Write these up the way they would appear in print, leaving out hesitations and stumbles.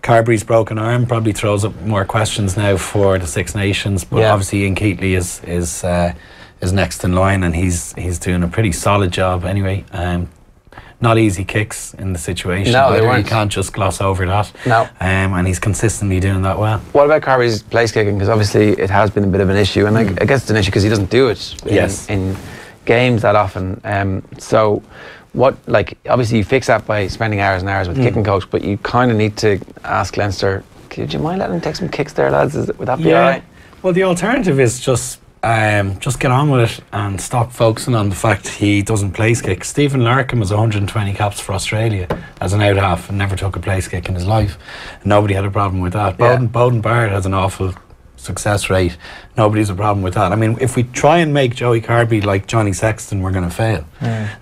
Carbery's broken arm probably throws up more questions now for the Six Nations, but obviously Ian Keatley is next in line, and he's doing a pretty solid job anyway. Not easy kicks in the situation. No, they weren't. You can't just gloss over that. No. And he's consistently doing that well. What about Carbery's place kicking? Because obviously it has been a bit of an issue, and I guess it's an issue because he doesn't do it in games that often. So what, like, obviously you fix that by spending hours and hours with the kicking coach, but you kind of need to ask Leinster, could you mind letting him take some kicks there, lads? Would that be alright? Well, the alternative is just get on with it and stop focusing on the fact he doesn't place kick. Stephen Larkham has 120 caps for Australia as an out half and never took a place kick in his life. Nobody had a problem with that. Bowden Barrett has an awful success rate. Nobody's a problem with that. I mean, if we try and make Joey Carbery like Johnny Sexton, we're going to fail.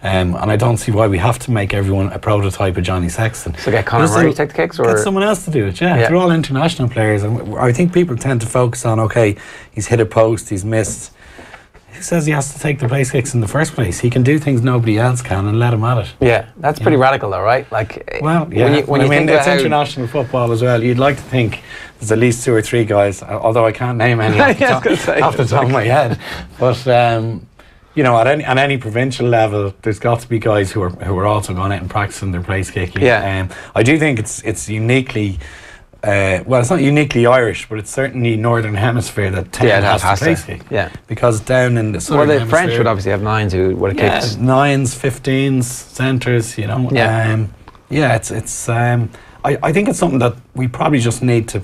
And I don't see why we have to make everyone a prototype of Johnny Sexton. So get Conor Murray to take the kicks, or get someone else to do it. They're all international players, and I think people tend to focus on, okay, he's hit a post, he's missed. Who says he has to take the place kicks in the first place? He can do things nobody else can, and let him at it. Yeah, that's pretty radical though, right? Like, well, yeah. When you think it's international football as well. You'd like to think there's at least 2 or 3 guys, although I can't name any off the top of my head. But you know, at any provincial level, there's got to be guys who are also going out and practicing their place kicking. I do think it's uniquely. Well, it's not uniquely Irish, but it's certainly Northern Hemisphere that 10 has to place kick. Because down in the Southern Hemisphere, French would obviously have 9s who would have kicked. 9s, 15s, centres, you know. I think it's something that we probably just need to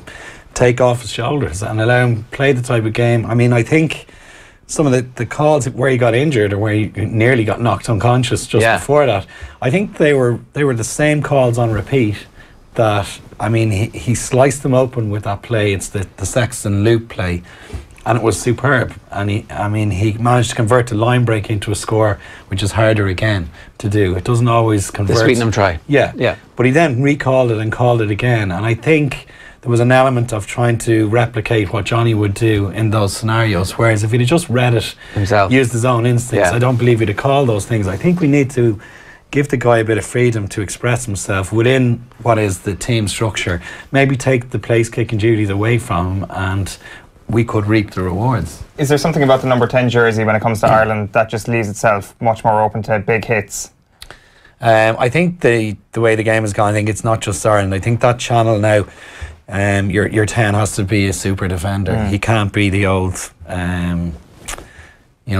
take off his shoulders and allow him play the type of game. I mean, I think some of the calls where he got injured or where he nearly got knocked unconscious just before that, I think they were the same calls on repeat. That, I mean, he sliced them open with that play. It's the Sexton loop play, and it was superb. And he managed to convert the line break into a score, which is harder again to do. It doesn't always convert. The Sweetenham try. Yeah. But he then recalled it and called it again. And I think there was an element of trying to replicate what Johnny would do in those scenarios. Whereas if he'd have just read it himself, used his own instincts, I don't believe he'd have called those things. I think we need to give the guy a bit of freedom to express himself within what is the team structure. Maybe take the place kicking duties away from him, and we could reap the rewards. Is there something about the number 10 jersey when it comes to Ireland that just leaves itself much more open to big hits? I think the way the game has gone, I think it's not just Ireland. I think that channel now, your 10 has to be a super defender. He can't be the old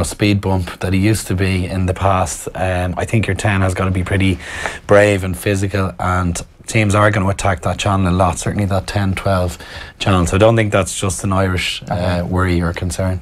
speed bump that he used to be in the past. I think your 10 has got to be pretty brave and physical, and teams are going to attack that channel a lot, certainly that 10-12 channel. So I don't think that's just an Irish worry or concern.